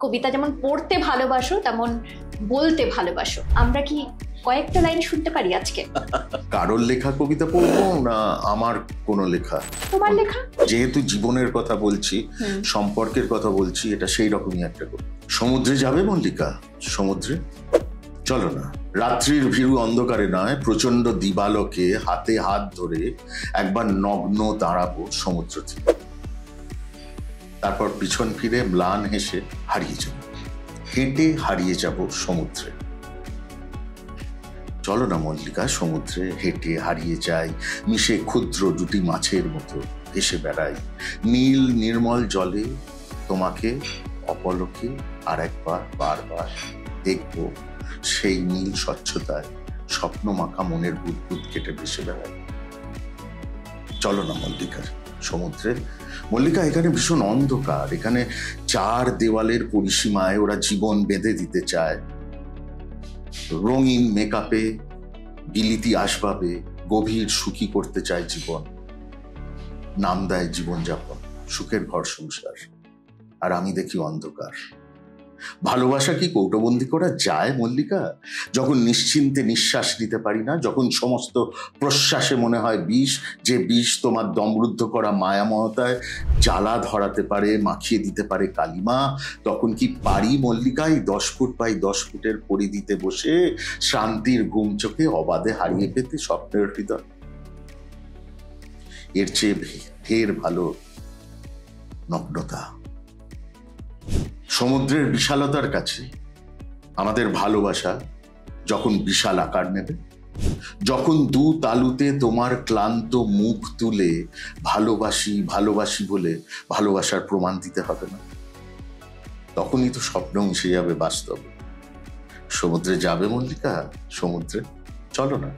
কবিতা যেমন পড়তে ভালোবাসো তেমন বলতে ভালোবাসো। আমরা কি কয়েকটা লাইন শুনতে পারি আজকে? কারোর লেখা কবিতা পড়বো না আমার কোনো লেখা? তোমার লেখা। যেহেতু জীবনের কথা বলছি, সম্পর্কের কথা বলছি, এটা সেই রকমই একটা কবিতা। সমুদ্রে যাবে মল্লিকা? সমুদ্রে চলো না। রাত্রির ভীরু অন্ধকারে নয়, প্রচন্ড দিবালোকে হাতে হাত ধরে একবার নগ্ন দাঁড়াবো সমুদ্র থেকে। তারপর পিছন ফিরে ম্লান হেসে হারিয়ে যাব, হেঁটে হারিয়ে যাব সমুদ্রে। চলো না মল্লিকা, সমুদ্রে হেঁটে হারিয়ে যাই, মিশে ক্ষুদ্র দুটি মাছের মতো ভেসে বেড়াই নীল নির্মল জলে। তোমাকে অপলকে আর একবার বারবার দেখব, সেই নীল স্বচ্ছতায় স্বপ্ন মাখা মনের বুদবুদ কেটে ভেসে বেড়াই। চলো না মল্লিকা সমুদ্রে। মল্লিকা, এখানে ভীষণ অন্ধকার, এখানে চার দেওয়ালের পরিসীমায় ওরা জীবন বেঁধে দিতে চায়। রঙিন মেকআপে, বিলিতি আসবাবে গভীর সুখী করতে চায় জীবন। নাম দেয় জীবনযাপন, সুখের ঘর সংসার, আর আমি দেখি অন্ধকার। ভালোবাসা কি কৌটোবন্দি করা যায় মল্লিকা? যখন নিশ্চিন্তে নিঃশ্বাস নিতে পারি না, যখন সমস্ত প্রশ্বাসে মনে হয় বিষ, যে বিষ তোমার দমরুদ্ধ করা মায়াময়তায় জ্বালা ধরাতে পারে, মাখিয়ে দিতে পারে কালিমা, তখন কি পারি মল্লিকা এই 10 ফুট বাই 10 ফুটের পরিধিতে বসে শান্তির ঘুম চোখে অবাধে হারিয়ে পেতে স্বপ্নের হৃদয়? এর চেয়ে ঢের ভালো নগ্নতা। সমুদ্রের বিশালতার কাছে আমাদের ভালোবাসা যখন বিশাল আকার নেবে, যখন দু তালুতে তোমার ক্লান্ত মুখ তুলে ভালোবাসি ভালোবাসি বলে ভালোবাসার প্রমাণ দিতে হবে না, তখনই তো স্বপ্ন মিশে যাবে বাস্তবে। সমুদ্রে যাবে মল্লিকা? সমুদ্রে চলো না।